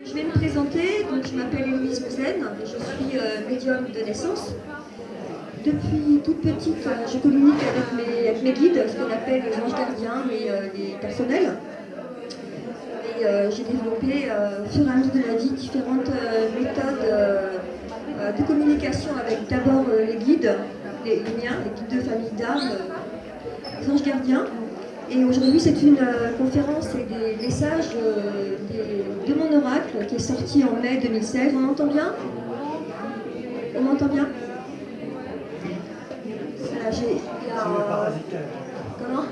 Je vais me présenter, donc je m'appelle Héloïse Bouzen, je suis médium de naissance. Depuis toute petite, je communique avec mes guides, ce qu'on appelle les anges gardiens, les personnels. Et j'ai développé au fur et à mesure de la vie différentes méthodes de communication avec d'abord les guides, les miens, les guides de famille d'âme, les anges gardiens. Et aujourd'hui, c'est une conférence et des messages de mon oracle qui est sorti en mai 2016. On m'entend bien? On m'entend bien? Comment?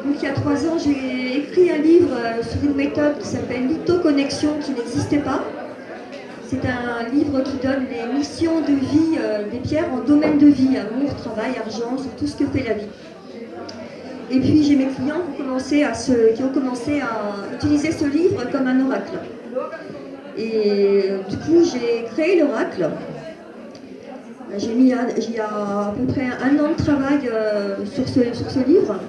Donc, il y a 3 ans, j'ai écrit un livre sur une méthode qui s'appelle l'autoconnexion qui n'existait pas. C'est un livre qui donne les missions de vie des pierres en domaine de vie, amour, travail, argent, sur tout ce que fait la vie. Et puis j'ai mes clients qui ont commencé à utiliser ce livre comme un oracle. Et du coup, j'ai créé l'oracle. J'ai mis il y a à peu près 1 an de travail sur ce livre,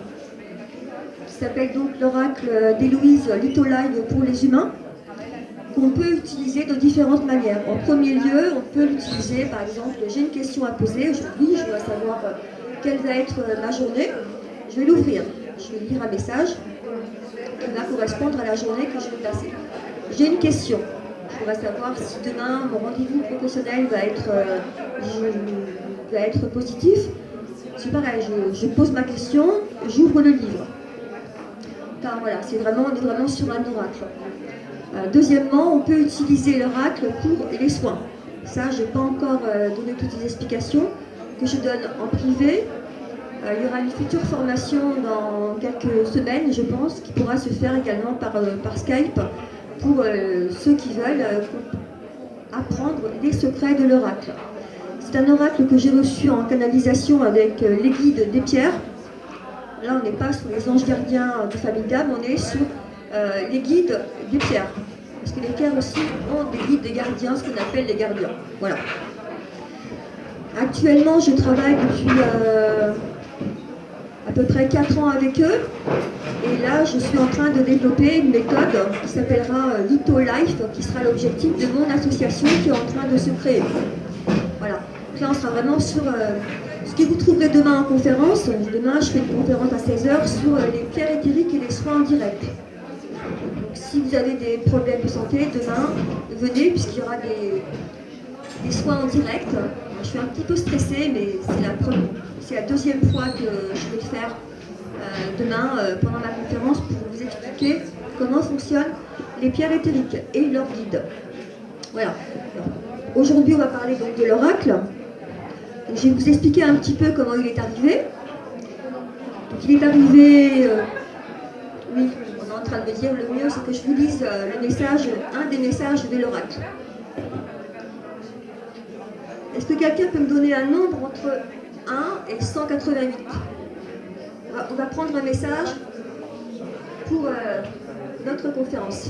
qui s'appelle donc l'oracle d'Héloïse Litolive pour les humains, qu'on peut utiliser de différentes manières. En premier lieu, on peut l'utiliser, par exemple, j'ai une question à poser aujourd'hui, je dois savoir quelle va être ma journée. Je vais l'ouvrir, je vais lire un message qui va correspondre à la journée que je vais passer. J'ai une question, je voudrais savoir si demain mon rendez-vous professionnel va être positif. C'est pareil, je pose ma question, j'ouvre le livre. Enfin, voilà, on est vraiment sur un oracle. Deuxièmement, on peut utiliser l'oracle pour les soins. Ça, je n'ai pas encore donné toutes les explications que je donne en privé. Il y aura une future formation dans quelques semaines, je pense, qui pourra se faire également par Skype pour ceux qui veulent apprendre les secrets de l'oracle. C'est un oracle que j'ai reçu en canalisation avec les guides des pierres. Là, on n'est pas sur les anges gardiens de famille d'âme, on est sur les guides des pierres. Parce que les pierres aussi ont des guides, des gardiens, ce qu'on appelle les gardiens. Voilà. Actuellement, je travaille depuis à peu près 4 ans avec eux. Et là, je suis en train de développer une méthode qui s'appellera Litolive, qui sera l'objectif de mon association qui est en train de se créer. Voilà. Donc là, on sera vraiment sur ce que vous trouverez demain en conférence. Demain, je fais une conférence à 16h sur les pierres éthériques et les soins en direct. Donc, si vous avez des problèmes de santé, demain, venez, puisqu'il y aura des soins en direct. Je suis un petit peu stressée, mais c'est la 2e fois que je vais le faire demain pendant ma conférence pour vous expliquer comment fonctionnent les pierres éthériques et leurs guides. Voilà. Aujourd'hui, on va parler donc de l'oracle. Je vais vous expliquer un petit peu comment il est arrivé. Donc, il est arrivé... oui, on est en train de me dire, le mieux, c'est que je vous lise un des messages de l'oracle. Est-ce que quelqu'un peut me donner un nombre entre 1 et 188? On va prendre un message pour notre conférence.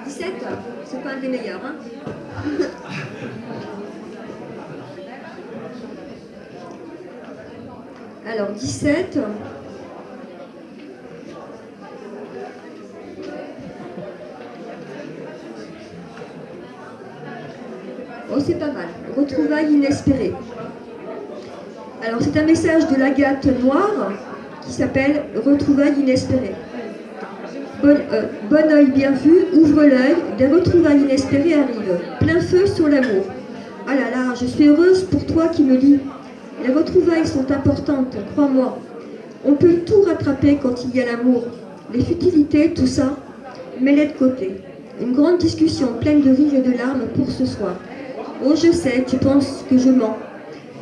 17, c'est pas un des meilleurs, hein? Alors, 17. Oh, c'est pas mal. Retrouvailles inespérées. Alors, c'est un message de l'agate noire qui s'appelle Retrouvailles inespérées. Bon œil bien vu, ouvre l'œil, des retrouvailles inespérées arrivent. Plein feu sur l'amour. Ah là là, je suis heureuse pour toi qui me lis. Les retrouvailles sont importantes, crois-moi. On peut tout rattraper quand il y a l'amour. Les futilités, tout ça, mets-les de côté. Une grande discussion pleine de rires et de larmes pour ce soir. Oh, je sais, tu penses que je mens.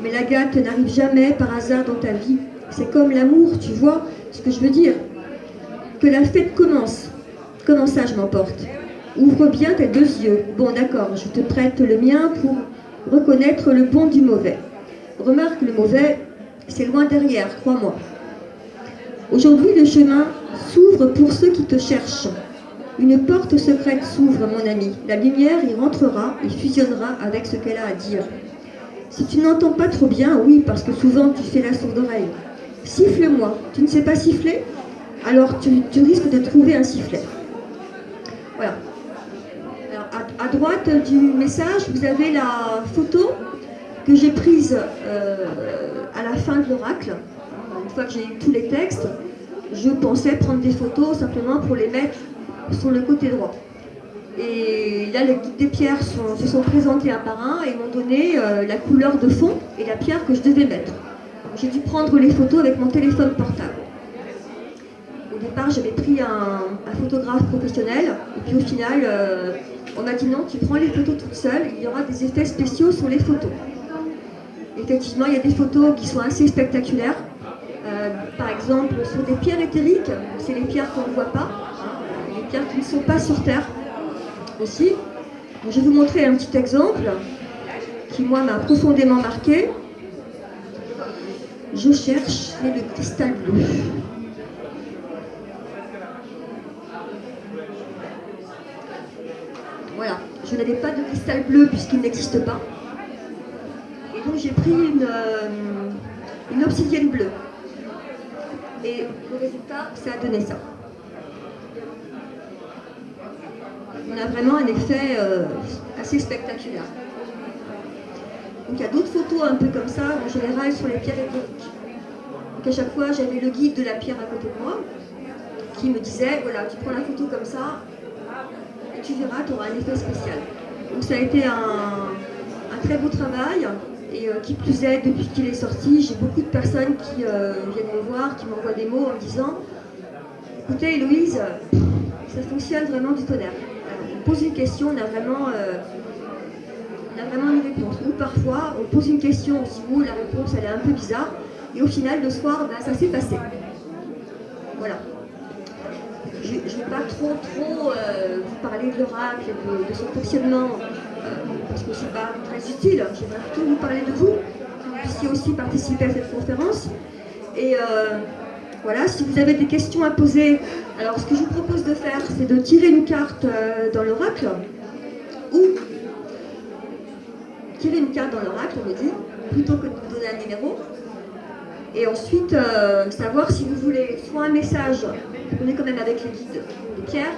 Mais la gâte n'arrive jamais par hasard dans ta vie. C'est comme l'amour, tu vois ce que je veux dire. Que la fête commence. Comment ça, je m'emporte? Ouvre bien tes 2 yeux. Bon, d'accord, je te prête le mien pour reconnaître le bon du mauvais. Remarque, le mauvais, c'est loin derrière, crois-moi. Aujourd'hui, le chemin s'ouvre pour ceux qui te cherchent. Une porte secrète s'ouvre, mon ami. La lumière y rentrera et fusionnera avec ce qu'elle a à dire. Si tu n'entends pas trop bien, oui, parce que souvent tu fais la sourde oreille. Siffle-moi. Tu ne sais pas siffler? alors tu risques de trouver un sifflet. Voilà. Alors, à droite du message, vous avez la photo que j'ai prise à la fin de l'oracle. Une fois que j'ai eu tous les textes, je pensais prendre des photos simplement pour les mettre sur le côté droit. Et là, les guides des pierres se sont présentés un par un et m'ont donné la couleur de fond et la pierre que je devais mettre. J'ai dû prendre les photos avec mon téléphone portable. Au départ, j'avais pris un photographe professionnel, et puis au final, on m'a dit non, tu prends les photos toute seule, il y aura des effets spéciaux sur les photos. Effectivement, il y a des photos qui sont assez spectaculaires. Par exemple, sur des pierres éthériques, c'est les pierres qu'on ne voit pas, les pierres qui ne sont pas sur Terre aussi. Donc, je vais vous montrer un petit exemple qui, moi, m'a profondément marqué. Je cherche le cristal bleu. Voilà, je n'avais pas de cristal bleu puisqu'il n'existe pas. Et donc j'ai pris une obsidienne bleue. Et le résultat, ça a donné ça. On a vraiment un effet assez spectaculaire. Donc il y a d'autres photos un peu comme ça, en général sur les pierres éthériques. Donc à chaque fois, j'avais le guide de la pierre à côté de moi qui me disait, voilà, tu prends la photo comme ça, et tu verras, tu auras un effet spécial. Donc ça a été un très beau travail. Et qui plus est, depuis qu'il est sorti, j'ai beaucoup de personnes qui viennent me voir, qui m'envoient des mots en me disant « Écoutez, Héloïse, ça fonctionne vraiment du tonnerre. » On pose une question, on a vraiment une réponse. Ou parfois, on pose une question, on se dit « la réponse, elle est un peu bizarre. » Et au final, le soir, ben, ça s'est passé. Voilà. Je ne vais pas trop vous parler de l'oracle et de son fonctionnement, parce que c'est pas très utile. J'aimerais plutôt vous parler de vous, que vous puissiez aussi participer à cette conférence. Et voilà, si vous avez des questions à poser, alors ce que je vous propose de faire, c'est de tirer une carte dans l'oracle, ou tirer une carte dans l'oracle, on me dit, plutôt que de vous donner un numéro. Et ensuite, savoir si vous voulez soit un message, on est quand même avec les guides de pierre,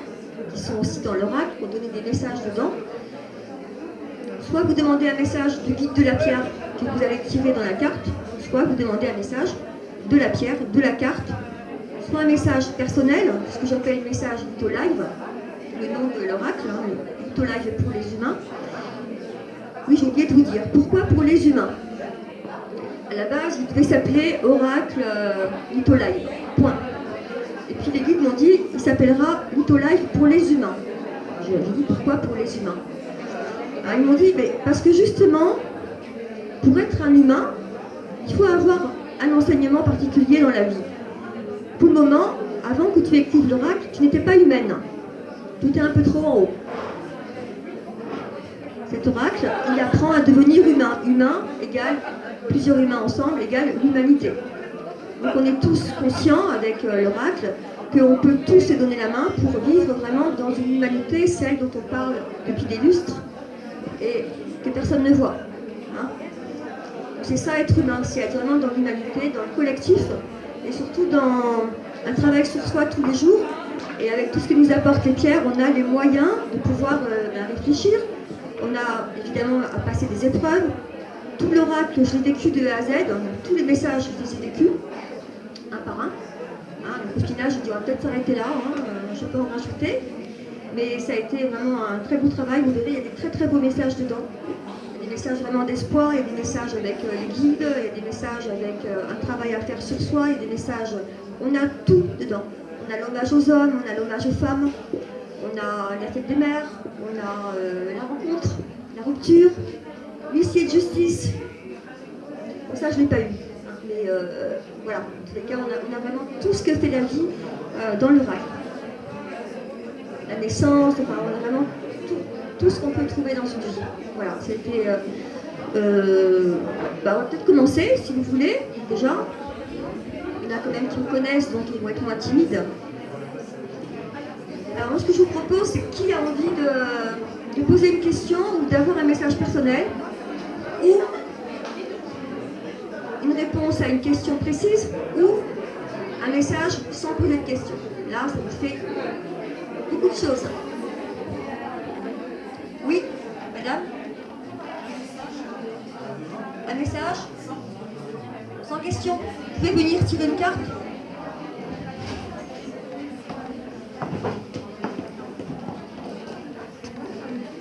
qui sont aussi dans l'oracle, pour donner des messages dedans. Soit vous demandez un message du guide de la pierre que vous allez tirer dans la carte, soit vous demandez un message de la pierre, de la carte, soit un message personnel, ce que j'appelle le message Litolive, le nom de l'oracle, hein, Litolive pour les humains. Oui, j'ai oublié de vous dire, pourquoi pour les humains? À la base, il devait s'appeler Oracle Litolive, point. Et puis les guides m'ont dit, il s'appellera Litolive pour les humains. J'ai dit, pourquoi pour les humains? Alors, ils m'ont dit, mais parce que justement, pour être un humain, il faut avoir un enseignement particulier dans la vie. Pour le moment, avant que tu écrives l'oracle, tu n'étais pas humaine. Tu étais un peu trop en haut. Cet oracle, il apprend à devenir humain. Humain égale, plusieurs humains ensemble égale l'humanité. Donc on est tous conscients avec l'oracle qu'on peut tous se donner la main pour vivre vraiment dans une humanité, celle dont on parle depuis des lustres et que personne ne voit. Hein. C'est ça être humain, c'est être vraiment dans l'humanité, dans le collectif et surtout dans un travail sur soi tous les jours. Et avec tout ce que nous apportent les pierres, on a les moyens de pouvoir réfléchir. On a évidemment à passer des épreuves. Tout l'oracle, je l'ai vécu de A à Z, tous les messages, je les ai vécus, un par un. Hein, donc au final, je dis, on va peut-être s'arrêter là, hein, je peux en rajouter. Mais ça a été vraiment un très beau travail. Vous verrez, il y a des très très beaux messages dedans. Il y a des messages vraiment d'espoir, il y a des messages avec les guides, il y a des messages avec un travail à faire sur soi, il y a des messages... On a tout dedans. On a l'hommage aux hommes, on a l'hommage aux femmes, on a la fête des mères, on a la rencontre, la rupture, l'huissier de justice. Bon, ça, je ne l'ai pas eu. Mais voilà, en tous les cas, on a vraiment tout ce que fait la vie dans le rail. La naissance, enfin, on a vraiment tout ce qu'on peut trouver dans une vie. Voilà, c'était... on va peut-être commencer, si vous voulez, déjà. Il y en a quand même qui me connaissent, donc ils vont être moins timides. Alors moi, ce que je vous propose, c'est qui a envie de poser une question ou d'avoir un message personnel ou une réponse à une question précise ou un message sans poser de questions. Là, ça vous fait beaucoup de choses. Oui, madame? Un message sans question. Vous pouvez venir tirer une carte?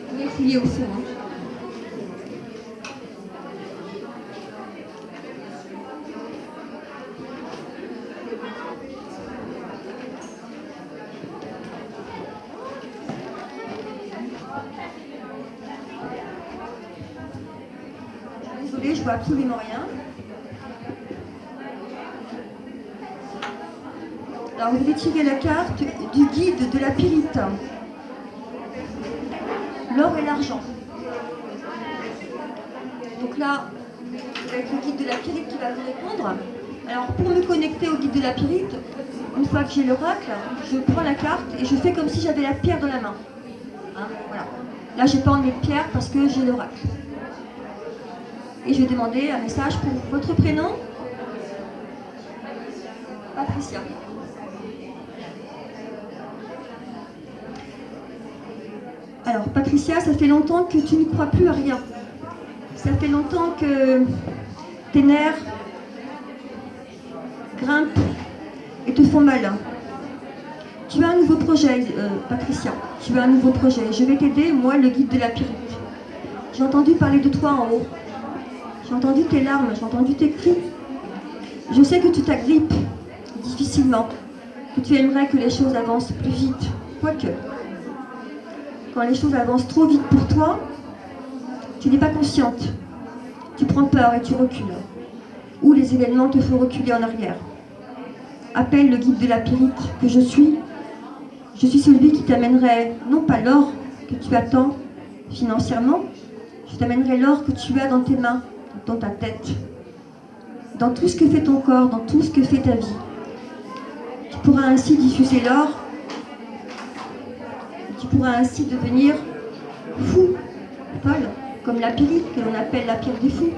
Vous pouvez fouiller au fond. Hein. Désolée, je vois absolument rien. Alors, vous allez tirer la carte du guide de la pyrite. L'or et l'argent. Donc là, ça va être le guide de la pyrite qui va vous répondre. Alors, pour me connecter au guide de la pyrite, une fois que j'ai l'oracle, je prends la carte et je fais comme si j'avais la pierre dans la main. Hein, voilà. Là, j'ai pas enlevé de pierre parce que j'ai l'oracle. Et je vais demander un message pour votre prénom. Patricia. Alors, Patricia, ça fait longtemps que tu ne crois plus à rien. Ça fait longtemps que tes nerfs grimpent et te font mal. Tu as un nouveau projet, Patricia. Tu as un nouveau projet. Je vais t'aider, moi, le guide de la pyrite. J'ai entendu parler de toi en haut. J'ai entendu tes larmes, j'ai entendu tes cris. Je sais que tu t'agrippes difficilement, que tu aimerais que les choses avancent plus vite. Quoique, quand les choses avancent trop vite pour toi, tu n'es pas consciente. Tu prends peur et tu recules. Ou les événements te font reculer en arrière. Appelle le guide de la pyrite que je suis. Je suis celui qui t'amènerait, non pas l'or que tu attends financièrement, je t'amènerai l'or que tu as dans tes mains, dans ta tête, dans tout ce que fait ton corps, dans tout ce que fait ta vie. Tu pourras ainsi diffuser l'or, tu pourras ainsi devenir fou, folle, comme la pyrite que l'on appelle la pierre des fous.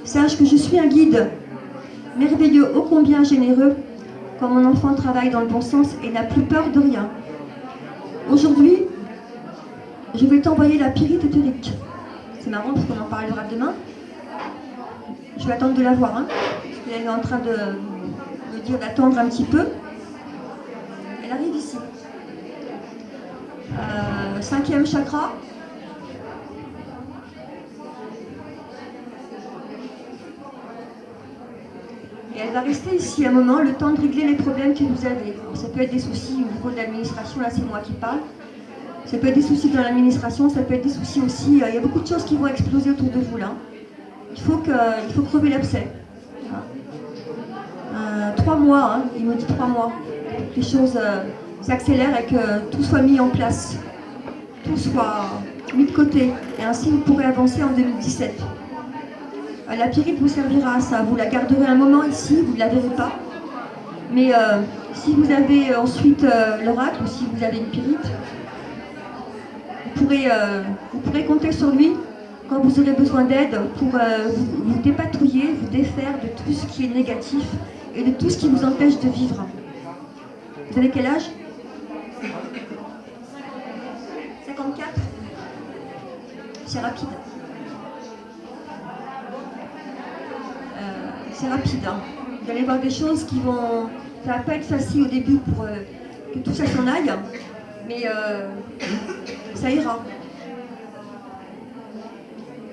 Sache que je suis un guide, merveilleux, ô combien généreux, quand mon enfant travaille dans le bon sens et n'a plus peur de rien. Aujourd'hui, je vais t'envoyer la pyrite éthérique. C'est marrant parce qu'on en parlera demain. Je vais attendre de la voir, hein, parce qu'elle est en train de me dire d'attendre un petit peu. Elle arrive ici. 5e chakra. Et elle va rester ici un moment, le temps de régler les problèmes que vous avez. Alors, ça peut être des soucis au niveau de l'administration, là c'est moi qui parle. Ça peut être des soucis dans l'administration, ça peut être des soucis aussi. Il y a beaucoup de choses qui vont exploser autour de vous là. Il faut crever l'abcès. 3 mois, hein, il me dit 3 mois. Les choses s'accélèrent et que tout soit mis en place. Tout soit mis de côté. Et ainsi vous pourrez avancer en 2017. La pyrite vous servira à ça. Vous la garderez un moment ici, vous ne la verrez pas. Mais si vous avez ensuite l'oracle, ou si vous avez une pyrite, vous pourrez compter sur lui quand vous aurez besoin d'aide pour vous dépatouiller, vous défaire de tout ce qui est négatif et de tout ce qui vous empêche de vivre. Vous avez quel âge? 54? C'est rapide. C'est rapide. Hein. Vous allez voir des choses qui vont... Ça va pas être facile au début pour que tout ça s'en aille, mais ça ira.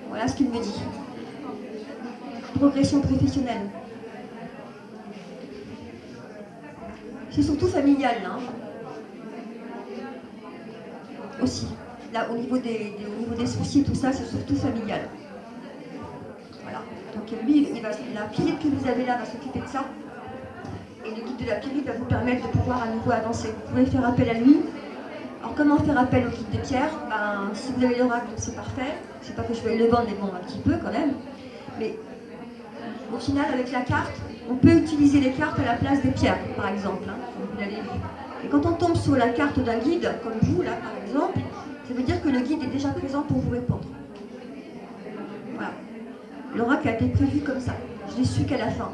Voilà ce qu'il me dit. Progression professionnelle. C'est surtout familial, hein. Aussi. Là, au niveau des soucis et tout ça, c'est surtout familial. Voilà. Donc lui, la pyrite que vous avez là va s'occuper de ça. Et le guide de la pyrite va vous permettre de pouvoir à nouveau avancer. Vous pouvez faire appel à lui. Alors comment faire appel au guide des pierres? Si vous avez l'oracle, c'est parfait. C'est pas que je vais le vendre, mais bon, un petit peu quand même. Mais au final, avec la carte, on peut utiliser les cartes à la place des pierres, par exemple. Hein, vous l'avez vu. Et quand on tombe sur la carte d'un guide, comme vous, là, par exemple, ça veut dire que le guide est déjà présent pour vous répondre. Voilà. L'oracle a été prévu comme ça. Je l'ai su qu'à la fin.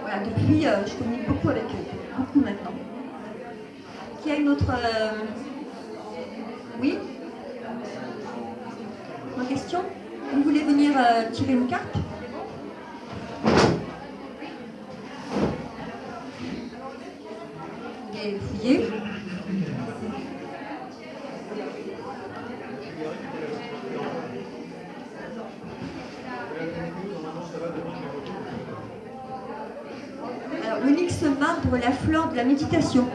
Voilà. Voilà, depuis, je communique beaucoup avec eux, beaucoup maintenant. Qui a une autre... Oui? Une question? Vous voulez venir tirer une carte? Et fouiller. Alors, l'onyx marbre, la fleur de la méditation.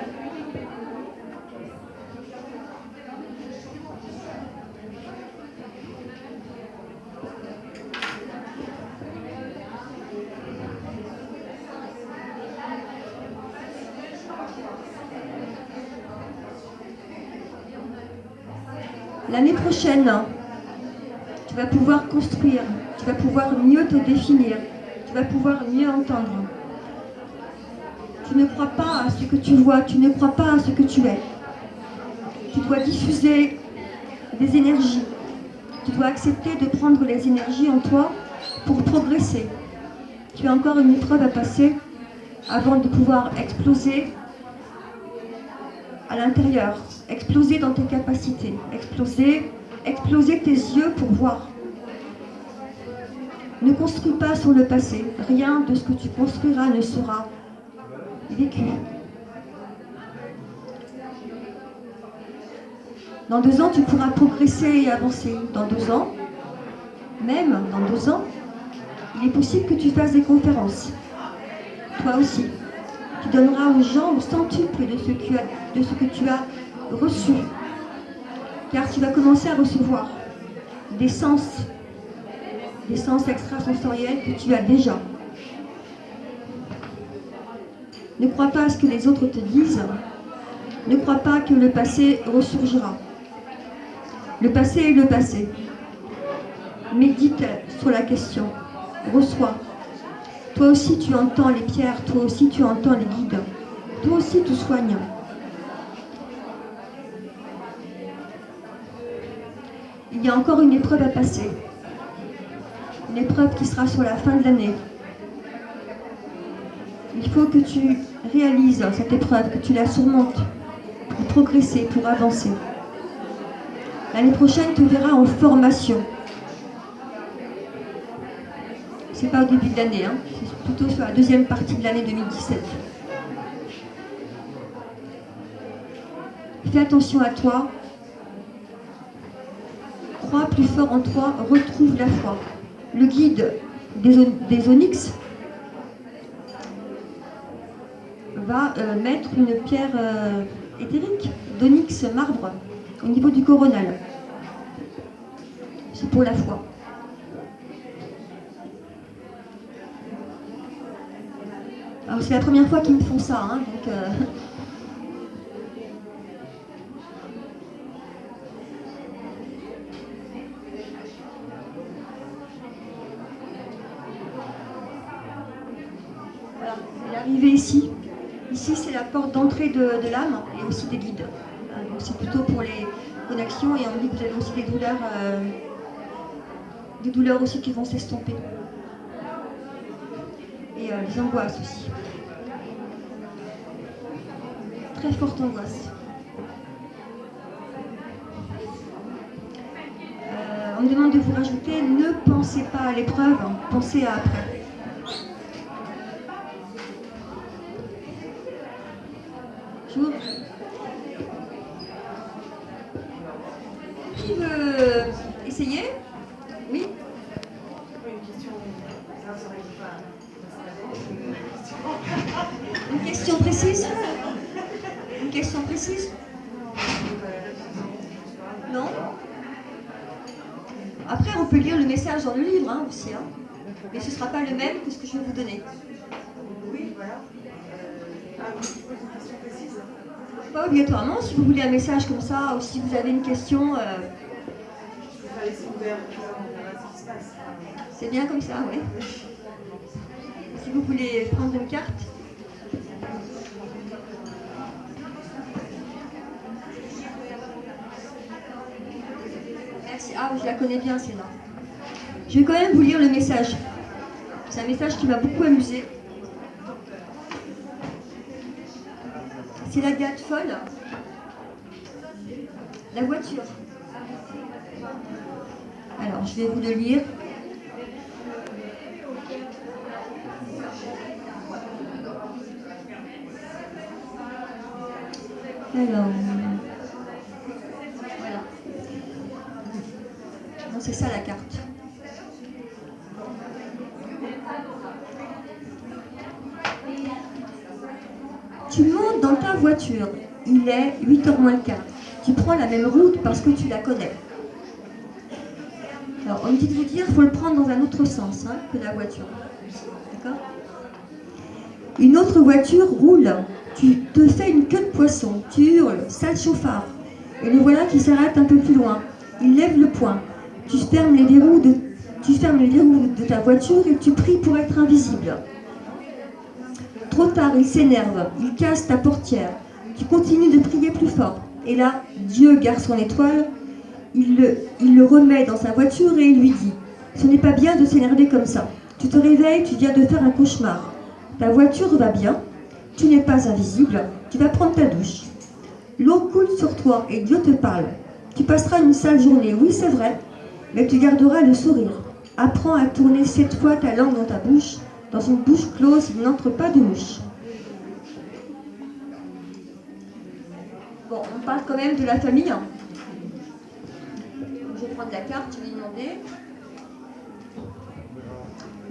L'année prochaine, tu vas pouvoir construire, tu vas pouvoir mieux te définir, tu vas pouvoir mieux entendre. Tu ne crois pas à ce que tu vois, tu ne crois pas à ce que tu es. Tu dois diffuser des énergies. Tu dois accepter de prendre les énergies en toi pour progresser. Tu as encore une épreuve à passer avant de pouvoir exploser à l'intérieur, exploser dans tes capacités, exploser tes yeux pour voir. Ne construis pas sur le passé. Rien de ce que tu construiras ne sera vécu. Dans 2 ans, tu pourras progresser et avancer. Dans 2 ans, même dans 2 ans, il est possible que tu fasses des conférences. Toi aussi. Tu donneras aux gens au centuple de ce que tu as reçu. Car tu vas commencer à recevoir des sens extrasensoriels que tu as déjà. Ne crois pas à ce que les autres te disent. Ne crois pas que le passé ressurgira. Le passé est le passé. Médite sur la question. Reçois. Toi aussi tu entends les pierres, toi aussi tu entends les guides. Toi aussi tu soignes. Il y a encore une épreuve à passer. Une épreuve qui sera sur la fin de l'année. Il faut que tu réalises cette épreuve, que tu la surmontes pour progresser, pour avancer. L'année prochaine, tu verras en formation. C'est pas au début de l'année, c'est plutôt sur la deuxième partie de l'année 2017. Fais attention à toi. Crois plus fort en toi, retrouve la foi. Le guide des onyx va mettre une pierre éthérique d'onyx marbre au niveau du coronal. C'est pour la foi. Alors c'est la première fois qu'ils me font ça, donc voilà, il est arrivé ici. Ici c'est la porte d'entrée de l'âme et aussi des guides. Donc c'est plutôt pour les connexions et on dit que vous avez aussi des douleurs aussi qui vont s'estomper. Et les angoisses aussi. Très forte angoisse. On me demande de vous rajouter, ne pensez pas à l'épreuve, pensez à après. Bonjour. Qui veut essayer? Oui. Une question précise? Une question précise? Non? Après, on peut lire le message dans le livre aussi, mais ce ne sera pas le même que ce que je vais vous donner. Oui, voilà. Vous posez une question précise? Pas obligatoirement, si vous voulez un message comme ça, ou si vous avez une question... Je préfère laisser ouvert, on verra ce qui se passe. C'est bien comme ça, oui. Si vous voulez prendre une carte. Merci. Ah, je la connais bien, celle-là. Je vais quand même vous lire le message. C'est un message qui m'a beaucoup amusé. C'est l'Agate folle. La voiture. Alors, je vais vous le lire. Alors, voilà. Non, c'est ça la carte. Tu montes dans ta voiture. Il est 8h moins le quart. Tu prends la même route parce que tu la connais. Alors, on me dit de vous dire, il faut le prendre dans un autre sens que la voiture. D'accord? Une autre voiture roule. Tu te fais une queue de poisson. Tu hurles, sale chauffard. Et le voilà qui s'arrête un peu plus loin. Il lève le poing. Tu fermes les verrous de ta voiture et tu pries pour être invisible. Trop tard, il s'énerve. Il casse ta portière. Tu continues de prier plus fort. Et là, Dieu garde son étoile. Il le remet dans sa voiture et il lui dit « Ce n'est pas bien de s'énerver comme ça. Tu te réveilles, tu viens de faire un cauchemar. Ta voiture va bien. Tu n'es pas invisible. Tu vas prendre ta douche. L'eau coule sur toi et Dieu te parle. Tu passeras une sale journée, oui c'est vrai, mais tu garderas le sourire. Apprends à tourner 7 fois ta langue dans ta bouche. Dans une bouche close, il n'entre pas de mouche. » Bon, on parle quand même de la famille. Je vais prendre la carte, je vais demander.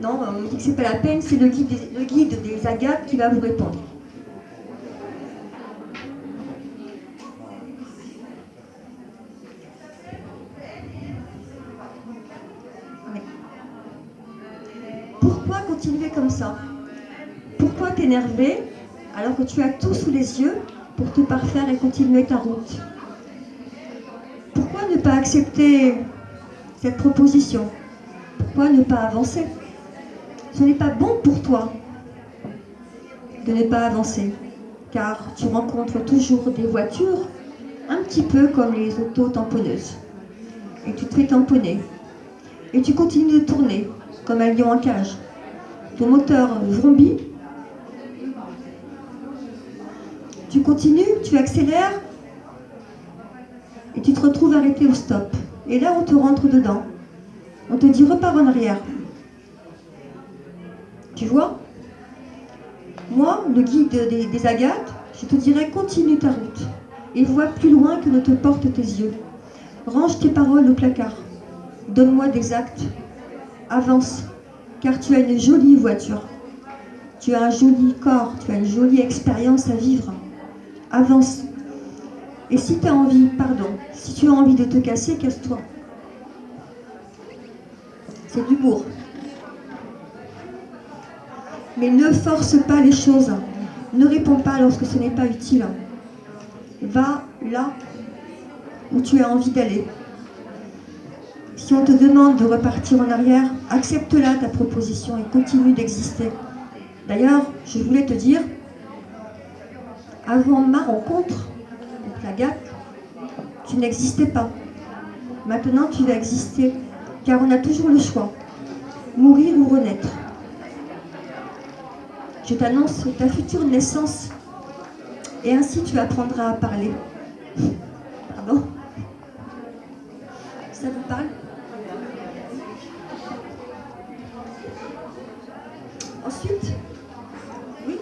Non, on me dit que c'est pas la peine, c'est le guide des agates qui va vous répondre. Oui. Pourquoi continuer comme ça? Pourquoi t'énerver alors que tu as tout sous les yeux pour te parfaire et continuer ta route? Pourquoi ne pas accepter cette proposition? Pourquoi ne pas avancer? Ce n'est pas bon pour toi de ne pas avancer, car tu rencontres toujours des voitures un petit peu comme les autos tamponneuses. Et tu te fais tamponner. Et tu continues de tourner comme un lion en cage. Ton moteur vrombit. Tu continues, tu accélères et tu te retrouves arrêté au stop. Et là, on te rentre dedans. On te dit repars en arrière. Tu vois? Moi, le guide des agates, je te dirais continue ta route et vois plus loin que ne te portent tes yeux. Range tes paroles au placard. Donne-moi des actes. Avance, car tu as une jolie voiture. Tu as un joli corps, tu as une jolie expérience à vivre. Avance. Et si tu as envie, si tu as envie de te casser, casse-toi. C'est de l'humour. Mais ne force pas les choses. Ne réponds pas lorsque ce n'est pas utile. Va là où tu as envie d'aller. Si on te demande de repartir en arrière, accepte-la ta proposition et continue d'exister. D'ailleurs, je voulais te dire, avant ma rencontre avec l'agate, tu n'existais pas. Maintenant, tu vas exister, car on a toujours le choix. Mourir ou renaître. Je t'annonce ta future naissance et ainsi tu apprendras à parler. Pardon? Ça vous parle? Ensuite, oui?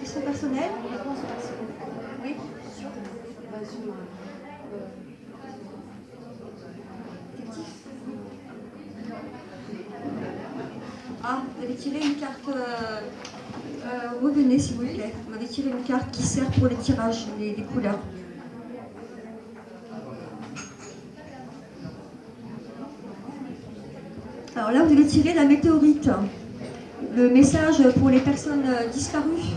Question personnelle? Oui. Ah, vous avez tiré une carte. Revenez s'il vous plaît. Vous m'avez tiré une carte qui sert pour les tirages, les couleurs. Alors là, vous avez tiré la météorite. Le message pour les personnes disparues.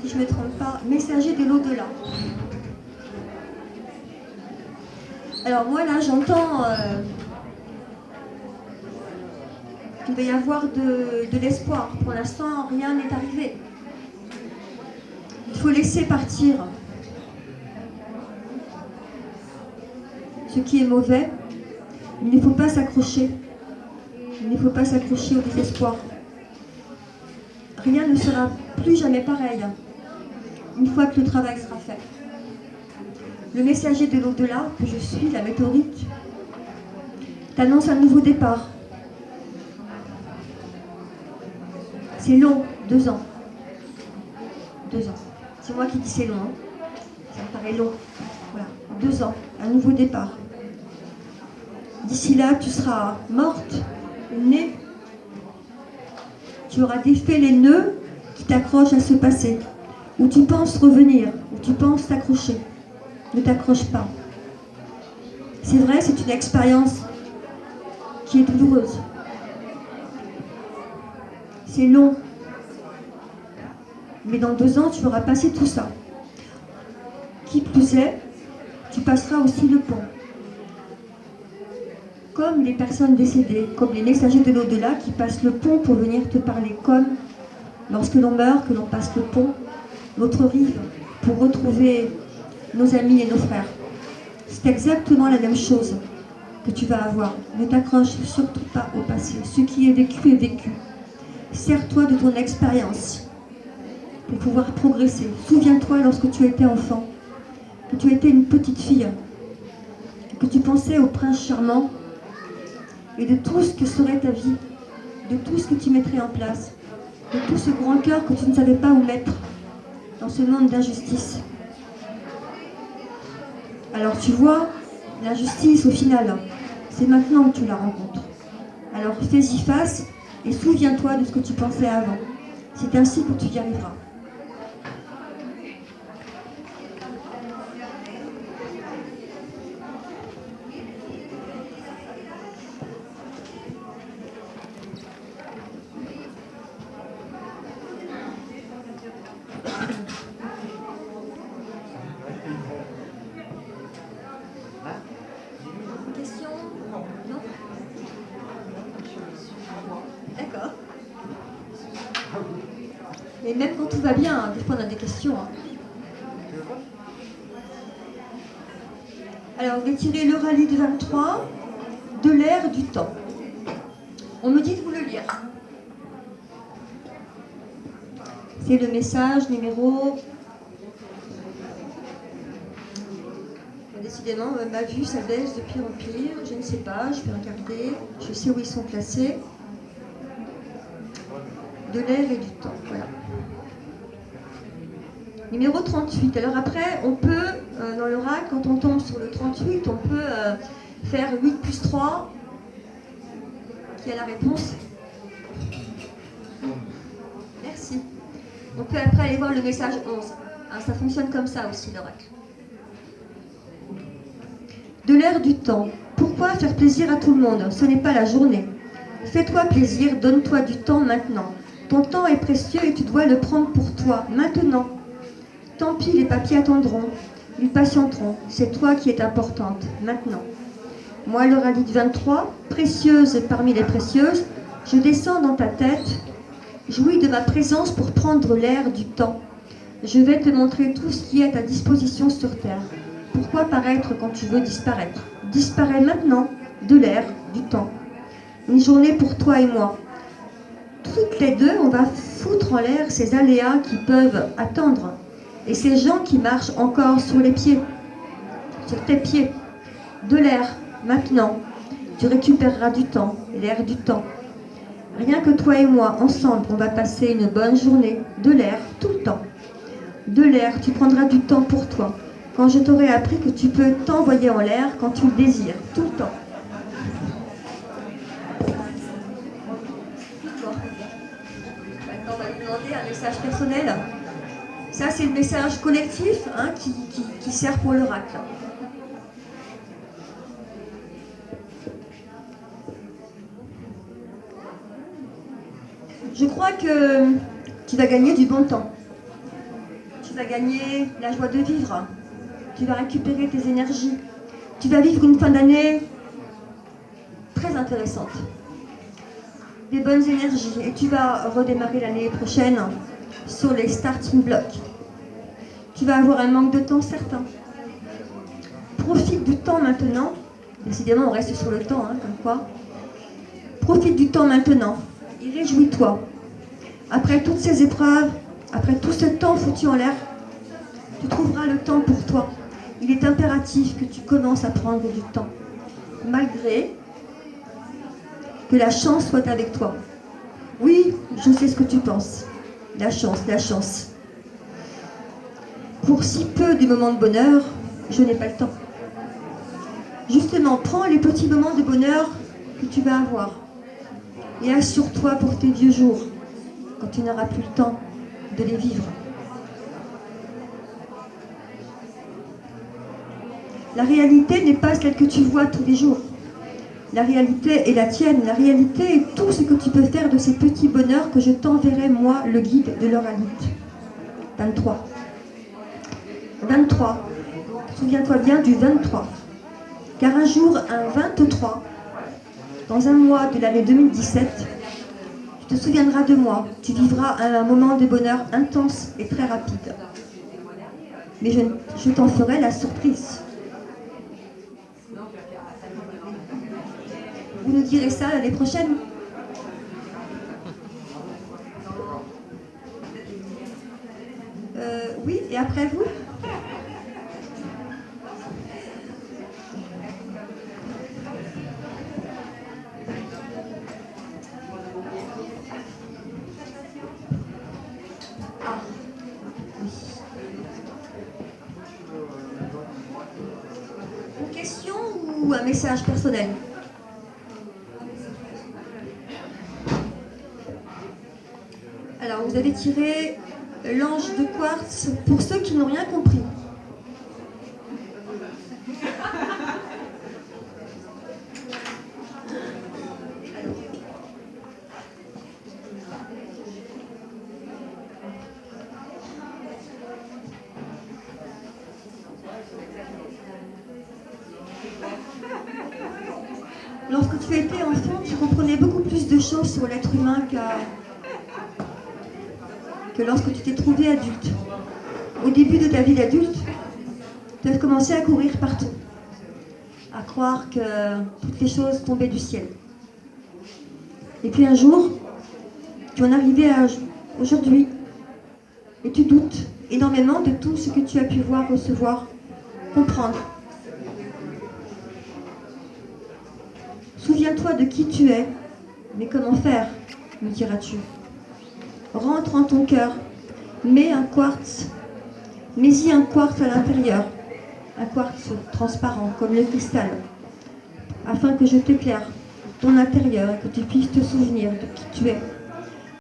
Si je ne me trompe pas, messager de l'au-delà. Alors moi là, j'entends qu'il va y avoir de l'espoir. Pour l'instant, rien n'est arrivé. laisser partir ce qui est mauvais. Il ne faut pas s'accrocher. Il ne faut pas s'accrocher au désespoir. Rien ne sera plus jamais pareil une fois que le travail sera fait. Le messager de l'au-delà, que je suis, la météorite, t'annonce un nouveau départ. C'est long, 2 ans. 2 ans. C'est moi qui dis c'est long. Hein. Ça me paraît long. Voilà, 2 ans, un nouveau départ. D'ici là, tu seras morte, née. Tu auras défait les nœuds qui t'accrochent à ce passé, où tu penses revenir, où tu penses t'accrocher. Ne t'accroche pas. C'est vrai, c'est une expérience qui est douloureuse. C'est long. Mais dans 2 ans, tu auras passé tout ça. Qui plus est, tu passeras aussi le pont. Comme les personnes décédées, comme les messagers de l'au-delà qui passent le pont pour venir te parler, comme lorsque l'on meurt, que l'on passe le pont, notre rive, pour retrouver nos amis et nos frères. C'est exactement la même chose que tu vas avoir. Ne t'accroche surtout pas au passé. Ce qui est vécu est vécu. Sers-toi de ton expérience pour pouvoir progresser. Souviens-toi lorsque tu étais enfant, que tu étais une petite fille, que tu pensais au prince charmant et de tout ce que serait ta vie, de tout ce que tu mettrais en place, de tout ce grand cœur que tu ne savais pas où mettre dans ce monde d'injustice. Alors tu vois, l'injustice au final, c'est maintenant que tu la rencontres. Alors fais-y face et souviens-toi de ce que tu pensais avant. C'est ainsi que tu y arriveras. Question ? Non ? D'accord. Mais même quand tout va bien, hein, des fois on a des questions. Hein. Alors, je vais tirer le rallye de 23 de l'ère du temps. On me dit de vous le lire. C'est le message numéro... Décidément, ma vue, ça baisse de pire en pire. Je ne sais pas, je vais regarder. Je sais où ils sont placés. De l'air et du temps, voilà. Numéro 38. Alors après, on peut, dans l'oracle, quand on tombe sur le 38, on peut faire 8 plus 3. Qui a la réponse? Merci. On peut après aller voir le message 11. Hein, ça fonctionne comme ça aussi, l'oracle. De l'ère du temps. Pourquoi faire plaisir à tout le monde? Ce n'est pas la journée. Fais-toi plaisir, donne-toi du temps maintenant. Ton temps est précieux et tu dois le prendre pour toi, maintenant. Tant pis, les papiers attendront, ils patienteront. C'est toi qui es importante, maintenant. Moi, le rallye de 23, précieuse parmi les précieuses, je descends dans ta tête, jouis de ma présence pour prendre l'air du temps. Je vais te montrer tout ce qui est à ta disposition sur Terre. Pourquoi paraître quand tu veux disparaître? Disparais maintenant de l'air, du temps. Une journée pour toi et moi. Toutes les deux, on va foutre en l'air ces aléas qui peuvent attendre. Et ces gens qui marchent encore sur les pieds, sur tes pieds. De l'air, maintenant. Tu récupéreras du temps, l'air du temps. Rien que toi et moi, ensemble, on va passer une bonne journée. De l'air, tout le temps. De l'air, tu prendras du temps pour toi. Quand je t'aurai appris que tu peux t'envoyer en l'air quand tu le désires, tout le temps. Maintenant, on va lui demander un message personnel. Ça, c'est le message collectif hein, qui sert pour l'oracle. Je crois que tu vas gagner du bon temps. Tu vas gagner la joie de vivre. Tu vas récupérer tes énergies. Tu vas vivre une fin d'année très intéressante. Des bonnes énergies. Et tu vas redémarrer l'année prochaine sur les starting blocks. Tu vas avoir un manque de temps certain. Profite du temps maintenant. Décidément, on reste sur le temps, comme quoi. Profite du temps maintenant et réjouis-toi. Après toutes ces épreuves, après tout ce temps foutu en l'air, tu trouveras le temps pour toi. Il est impératif que tu commences à prendre du temps, malgré que la chance soit avec toi. Oui, je sais ce que tu penses. La chance, la chance. Pour si peu de moments de bonheur, je n'ai pas le temps. Justement, prends les petits moments de bonheur que tu vas avoir et assure-toi pour tes vieux jours, quand tu n'auras plus le temps de les vivre. La réalité n'est pas celle que tu vois tous les jours. La réalité est la tienne. La réalité est tout ce que tu peux faire de ces petits bonheurs que je t'enverrai, moi, le guide de l'oralite. 23. 23. Souviens-toi bien du 23. Car un jour, un 23, dans un mois de l'année 2017, tu te souviendras de moi. Tu vivras un moment de bonheur intense et très rapide. Mais je t'en ferai la surprise. Vous nous direz ça l'année prochaine? Oui, et après vous? Ah, oui. Une question ou un message personnel? Alors, vous avez tiré l'ange de quartz pour ceux qui n'ont rien compris. Lorsque tu étais enfant, tu comprenais beaucoup plus de choses sur l'être humain que lorsque tu t'es trouvé adulte. Au début de ta vie d'adulte, tu as commencé à courir partout, à croire que toutes les choses tombaient du ciel. Et puis un jour, tu en es arrivé à aujourd'hui, et tu doutes énormément de tout ce que tu as pu voir, recevoir, comprendre. Souviens-toi de qui tu es, mais comment faire, me diras-tu. Rentre en ton cœur, mets-y un quartz à l'intérieur, un quartz transparent comme le cristal, afin que je t'éclaire ton intérieur et que tu puisses te souvenir de qui tu es.